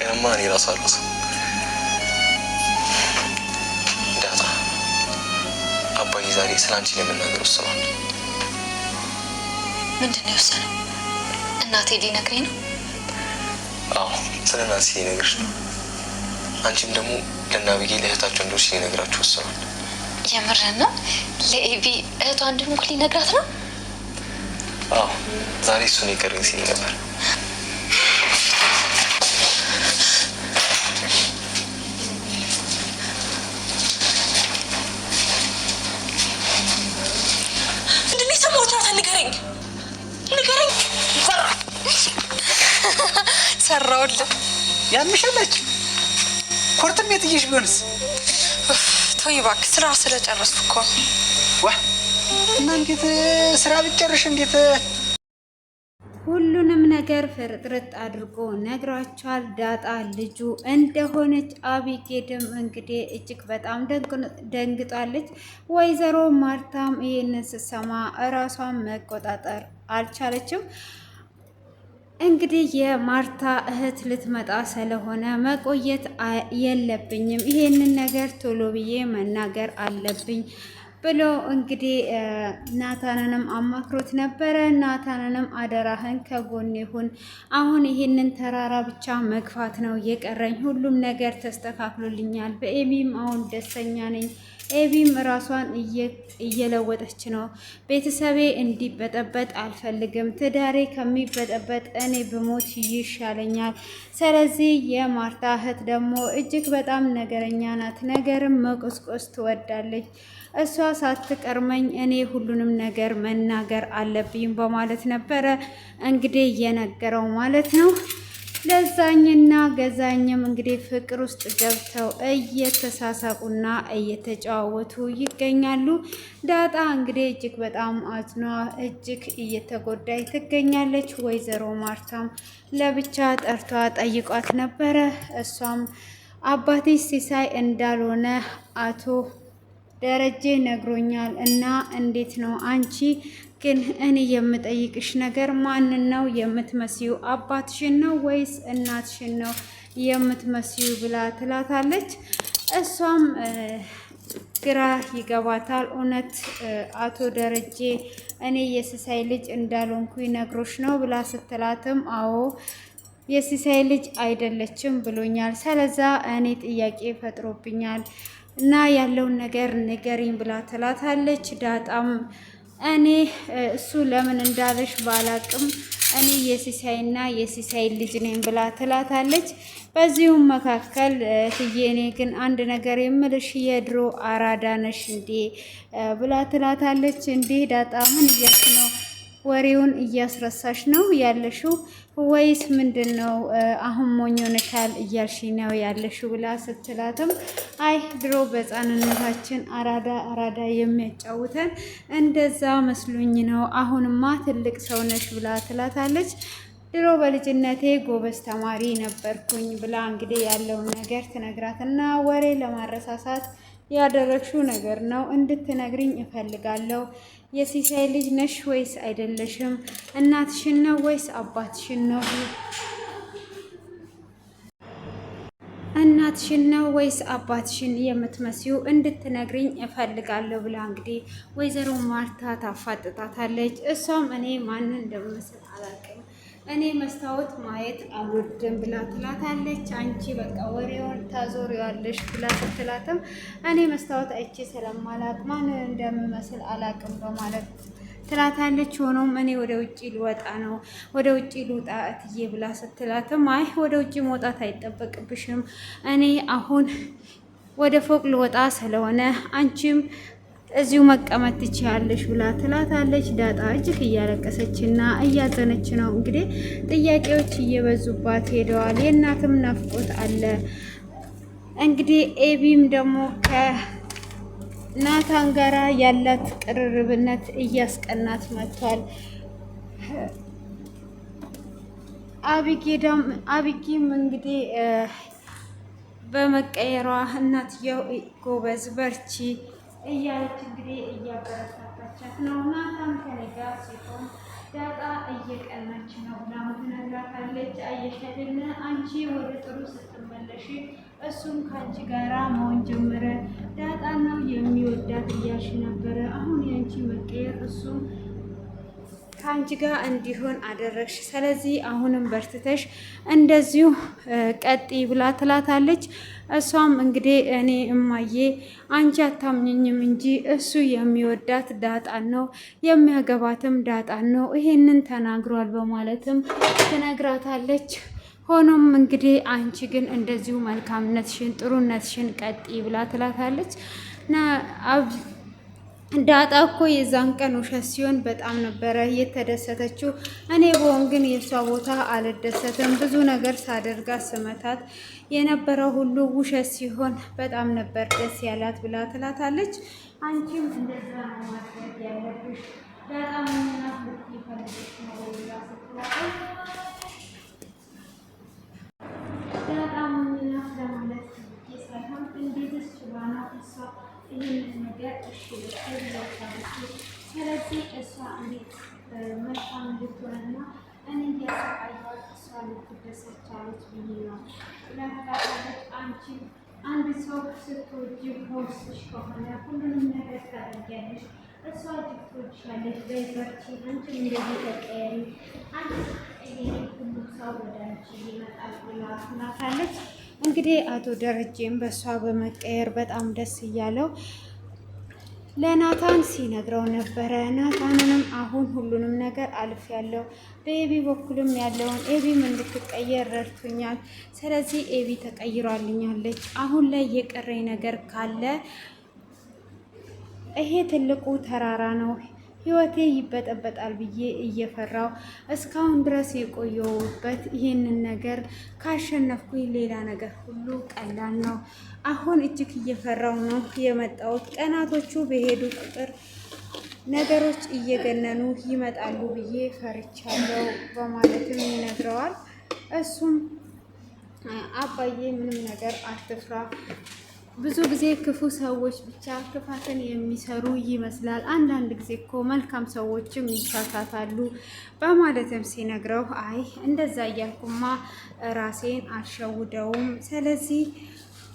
ቀንማ እኔ ራሱ አልረሳም። ዳጣ አባዬ ዛሬ ስለ አንቺ ለመናገር ወስኗል። ምንድን ነው የወሰነው? እናቴ ሊነግረኝ ነው? አዎ ስለ ናንሲ ሊነግርሽ ነው። አንቺም ደግሞ ለናብዬ ለእህታቸው እንደሆንሽ ሊነግራችሁ ወስኗል። የምርህን ነው? ለኤቢ እህቷ እንደሆንኩ ሊነግራት ነው? አዎ ዛሬ እሱን የቀረኝ ሲል ነበር። ምንድን ነው የሰማሁት? ንገረኝ ንገረኝ። ሰራሁልህ። ያምሻለች ኮርትም የትዬሽ ቢሆንስ? ተወኝ እባክህ፣ ስራ ስለጨረስኩ እኮ ነው። ዋ እና እንዴት ስራ ብትጨርሽ እንዴት ሁሉንም ነገር ፍርጥርጥ አድርጎ ነግሯቸዋል። ዳጣ ልጁ እንደሆነች አቢጌድም እንግዲህ እጅግ በጣም ደንግጣለች። ወይዘሮ ማርታም ይህንን ስትሰማ እራሷን መቆጣጠር አልቻለችም። እንግዲህ የማርታ እህት ልትመጣ ስለሆነ መቆየት የለብኝም፣ ይሄንን ነገር ቶሎ ብዬ መናገር አለብኝ ብሎ እንግዲህ ናታንንም አማክሮት ነበረ። ናታንንም አደራህን ከጎኔ ሁን፣ አሁን ይሄንን ተራራ ብቻ መግፋት ነው የቀረኝ፣ ሁሉም ነገር ተስተካክሎልኛል፣ በኤቢም አሁን ደስተኛ ነኝ፣ ኤቢም ራሷን እየለወጠች ነው፣ ቤተሰቤ እንዲበጠበጥ አልፈልግም፣ ትዳሬ ከሚበጠበጥ እኔ ብሞት ይሻለኛል። ስለዚህ የማርታ እህት ደግሞ እጅግ በጣም ነገረኛ ናት፣ ነገርም መቆስቆስ ትወዳለች፣ እሷ ሳትቀርመኝ እኔ ሁሉንም ነገር መናገር አለብኝ በማለት ነበረ እንግዲህ የነገረው ማለት ነው። ለዛኝና ገዛኝም እንግዲህ ፍቅር ውስጥ ገብተው እየተሳሳቁና እየተጨዋወቱ ይገኛሉ። ዳጣ እንግዲህ እጅግ በጣም አዝኗ እጅግ እየተጎዳይ ትገኛለች። ወይዘሮ ማርታም ለብቻ ጠርቷ ጠይቋት ነበረ። እሷም አባቴ ሲሳይ እንዳልሆነ አቶ ደረጀ ነግሮኛል እና እንዴት ነው አንቺ ግን እኔ የምጠይቅሽ ነገር ማንን ነው የምትመስዩ? አባትሽን ነው ወይስ እናትሽን ነው የምትመስዩ ብላ ትላታለች። እሷም ግራ ይገባታል። እውነት አቶ ደረጀ እኔ የሲሳይ ልጅ እንዳልሆንኩ ነግሮሽ ነው ብላ ስትላትም አዎ የሲሳይ ልጅ አይደለችም ብሎኛል፣ ስለዛ እኔ ጥያቄ ፈጥሮብኛል እና ያለውን ነገር ንገሪኝ ብላ ትላታለች። ዳጣም እኔ እሱ ለምን እንዳለሽ ባላቅም እኔ የሲሳይና የሲሳይ ልጅ ነኝ ብላ ትላታለች። በዚሁም መካከል እትዬ እኔ ግን አንድ ነገር የምልሽ የድሮ አራዳ ነሽ እንዴ ብላ ትላታለች። እንዴ ዳጣ ምን እያልሽ ነው? ወሬውን እያስረሳሽ ነው ያለሽው ወይስ ምንድን ነው? አሁን ሞኝ ሆነሻል እያልሽ ነው ያለሽው ብላ ስትላትም አይ ድሮ በሕፃንነታችን አራዳ አራዳ የሚያጫውተን እንደዛ መስሎኝ ነው፣ አሁንማ ትልቅ ሰው ነሽ ብላ ትላታለች። ድሮ በልጅነቴ ጎበዝ ተማሪ ነበርኩኝ ብላ እንግዲህ ያለውን ነገር ትነግራትና ወሬ ለማረሳሳት ያደረግሽው ነገር ነው እንድትነግሪኝ እፈልጋለሁ። የሲሳይ ልጅ ነሽ ወይስ አይደለሽም? እናትሽን ነው ወይስ አባትሽን ነው? እናትሽን ነው ወይስ አባትሽን የምትመስዩ እንድትነግሪኝ እፈልጋለሁ ብላ እንግዲህ ወይዘሮ ማርታ ታፋጥጣታለች። እሷም እኔ ማንን እንደምመስል አላውቅም፣ እኔ መስታወት ማየት አልወድም ብላ ትላታለች። አንቺ በቃ ወሬውን ታዞሪዋለሽ ብላ ስትላትም እኔ መስታወት አይቼ ስለማላቅ ማንን እንደምመስል አላቅም በማለት ትላታለች። ሆኖም እኔ ወደ ውጭ ልወጣ ነው፣ ወደ ውጭ ልውጣ እትዬ ብላ ስትላትም አይ ወደ ውጭ መውጣት አይጠበቅብሽም፣ እኔ አሁን ወደ ፎቅ ልወጣ ስለሆነ አንቺም እዚሁ መቀመጥ ትችያለሽ ብላ ትላታለች። ዳጣ እጅግ እያለቀሰችና እያዘነች ነው። እንግዲህ ጥያቄዎች እየበዙባት ሄደዋል። የእናትም ናፍቆት አለ። እንግዲህ ኤቢም ደግሞ ከናታን ጋራ ያላት ቅርርብነት እያስቀናት መጥቷል። አቢጊም እንግዲህ በመቀየሯ እናትየው ጎበዝ በርቺ እያለች እንግዲህ እያበረታታቻት ነው። ናታን ከኔ ጋር ሲሆን ዳጣ እየቀናች ነው ብላ ትነግራታለች። አየሽ አይደለ አንቺ ወደ ጥሩ ስትመለሽ እሱም ከአንቺ ጋራ መሆን ጀመረ። ዳጣ ነው የሚወዳት እያልሽ ነበረ። አሁን የአንቺ መቀየር እሱም ከአንቺ ጋር እንዲሆን አደረግሽ። ስለዚህ አሁንም በርትተሽ እንደዚሁ ቀጢ ብላ ትላታለች። እሷም እንግዲህ እኔ እማዬ አንቺ አታምኝኝም እንጂ እሱ የሚወዳት ዳጣን ነው የሚያገባትም ዳጣን ነው ይሄንን ተናግሯል በማለትም ትነግራታለች። ሆኖም እንግዲህ አንቺ ግን እንደዚሁ መልካምነትሽን ጥሩነትሽን ቀጢ ብላ ትላታለች። ዳጣ እኮ የዛን ቀን ውሸት ሲሆን በጣም ነበረ የተደሰተችው። እኔ በሆን ግን የእሷ ቦታ አልደሰትም። ብዙ ነገር ሳደርጋ ስመታት የነበረው ሁሉ ውሸት ሲሆን በጣም ነበር ደስ ያላት ብላ ትላታለች። አንቺም እንደዛ ነው ማድረግ ያለብሽ። ዳጣ ምንና ይፈልግሽ ነው ብላ ስትላታለች። ዳጣ ምንና ለማለት ሳይሆን እንዴትስ ችላ ነው እሷ ይህንን ነገር እሺ ልትላታለች። ስለዚህ እሷ እንዴት መልካም እንድትሆንና እኔ እያሰቃየኋት እሷ ልትደሰት ቻለች ብዬ ነው ለምታታለች። አንቺ አንድ ሰው ስትወጂ በውስጥሽ ከሆነ ሁሉንም ነገር ታደርጊያለሽ። እሷ እጅግ ትወድሻለች። በይበርቺ፣ አንቺም እንደዚህ ተቀየሪ፣ አንቺ ተቀየሪ፣ ሁሉም ሰው ወደ አንቺ ይመጣል ብላ ትላታለች። እንግዲህ አቶ ደረጀም በእሷ በመቀየር በጣም ደስ እያለው ለናታን ሲነግረው ነበረ። ናታንንም አሁን ሁሉንም ነገር አልፌያለሁ፣ በኤቢ በኩልም ያለውን ኤቢም እንድትቀየር ረድቶኛል። ስለዚህ ኤቢ ተቀይሯልኛለች። አሁን ላይ የቀረኝ ነገር ካለ ይሄ ትልቁ ተራራ ነው። ህይወቴ ይበጠበጣል ብዬ እየፈራው እስካሁን ድረስ የቆየሁበት ይህንን ነገር ካሸነፍኩኝ ሌላ ነገር ሁሉ ቀላል ነው። አሁን እጅግ እየፈራው ነው የመጣሁት። ቀናቶቹ በሄዱ ቁጥር ነገሮች እየገነኑ ይመጣሉ ብዬ ፈርቻለሁ በማለትም ይነግረዋል። እሱም አባዬ ምንም ነገር አትፍራ፣ ብዙ ጊዜ ክፉ ሰዎች ብቻ ክፋትን የሚሰሩ ይመስላል። አንዳንድ ጊዜ እኮ መልካም ሰዎችም ይሳሳታሉ በማለትም ሲነግረው አይ እንደዛ እያልኩማ ራሴን አልሸውደውም። ስለዚህ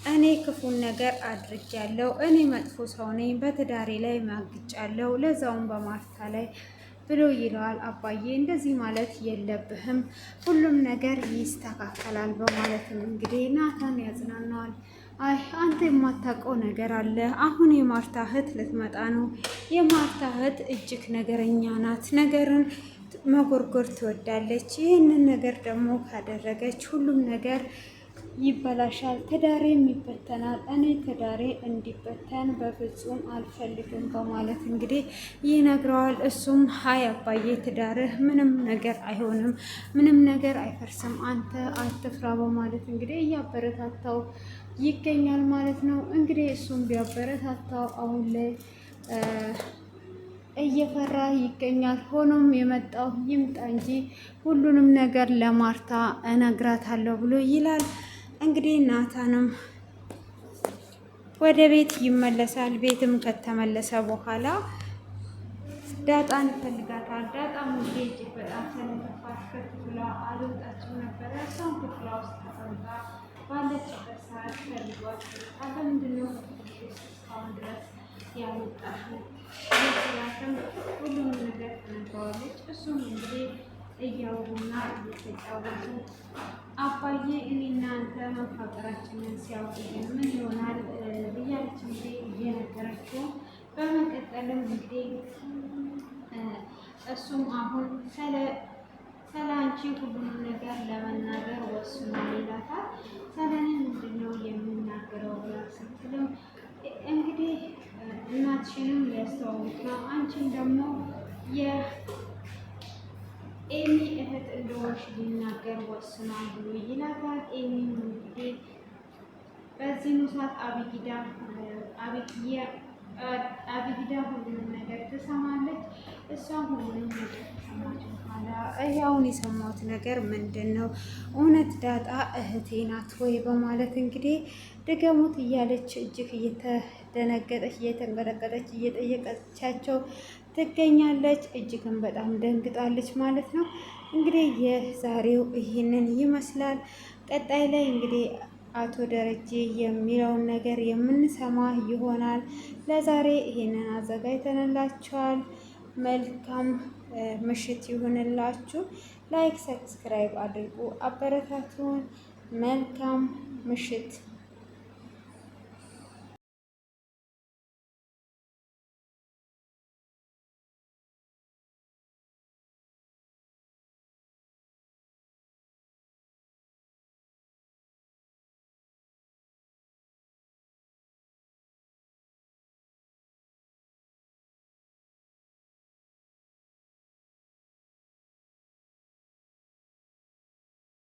እኔ ክፉን ነገር አድርጌያለሁ፣ እኔ መጥፎ ሰው ነኝ፣ በትዳሬ ላይ ማግጫለሁ፣ ለዛውም በማርታ ላይ ብሎ ይለዋል። አባዬ እንደዚህ ማለት የለብህም፣ ሁሉም ነገር ይስተካከላል በማለትም እንግዲህ ናታን ያጽናናዋል። አይ አንተ የማታውቀው ነገር አለ። አሁን የማርታ እህት ልትመጣ ነው። የማርታ እህት እጅግ ነገረኛ ናት። ነገርን መጎርጎር ትወዳለች። ይህንን ነገር ደግሞ ካደረገች ሁሉም ነገር ይበላሻል፣ ትዳሬም ይበተናል። እኔ ትዳሬ እንዲበተን በፍጹም አልፈልግም በማለት እንግዲህ ይነግረዋል። እሱም ሀይ አባዬ ትዳርህ ምንም ነገር አይሆንም፣ ምንም ነገር አይፈርስም፣ አንተ አትፍራ በማለት እንግዲህ እያበረታታው ይገኛል ማለት ነው። እንግዲህ እሱም ቢያበረታታው አሁን ላይ እየፈራ ይገኛል። ሆኖም የመጣው ይምጣ እንጂ ሁሉንም ነገር ለማርታ እነግራታለሁ ብሎ ይላል። እንግዲህ ናታንም ወደ ቤት ይመለሳል። ቤትም ከተመለሰ በኋላ ዳጣን ይፈልጋታል። ዳጣም እንግዲህ እጅግ በጣም ስለተፋች ከክፍሏ አልወጣችም ነበረ። እሷም ክፍሏ ውስጥ ተቀምጣ ባለችበት ሰዓት ፈልጓት ምንድነው እስካሁን ድረስ ያልወጣችው ስላትም ሁሉም ነገር ትነግረዋለች። እሱም እንግዲህ እያወሩና እየተጫወቱ አባዬ እኔና አንተ መፋቀራችንን ሲያውቅ ግን ምን ይሆናል እያለች እንግዲህ እየነገረችው በመቀጠልም እንግዲህ እሱም አሁን ስለ አንቺ ሁሉንም ነገር ለመናገር ወስኗል ይላታል። ስለኔ ምንድን ነው የሚናገረው ብላ ስትልም እንግዲህ እናትሽንም ሊያስተዋውቅ ነው፣ አንቺን ደግሞ የኤሚ እህት እንደሆንሽ ሊናገር ወስኗል ብሎ ይላታል። ኤሚም እንግዲህ በዚህኑ ሰዓት አቢጊዳ ሁሉንም ነገር ትሰማለች። እሷም ሁሉንም ነገር ተሰማች በኋላ አሁን የሰማሁት ነገር ምንድን ነው? እውነት ዳጣ እህቴ ናት ወይ? በማለት እንግዲህ ድገሙት እያለች እጅግ እየተደነገጠች እየተንቀጠቀጠች እየጠየቀቻቸው ትገኛለች። እጅግም በጣም ደንግጣለች ማለት ነው። እንግዲህ የዛሬው ይህንን ይመስላል። ቀጣይ ላይ እንግዲህ አቶ ደረጀ የሚለውን ነገር የምንሰማ ይሆናል። ለዛሬ ይህንን አዘጋጅተንላችኋል። መልካም ምሽት ይሁንላችሁ። ላይክ፣ ሰብስክራይብ አድርጉ፣ አበረታቱን። መልካም ምሽት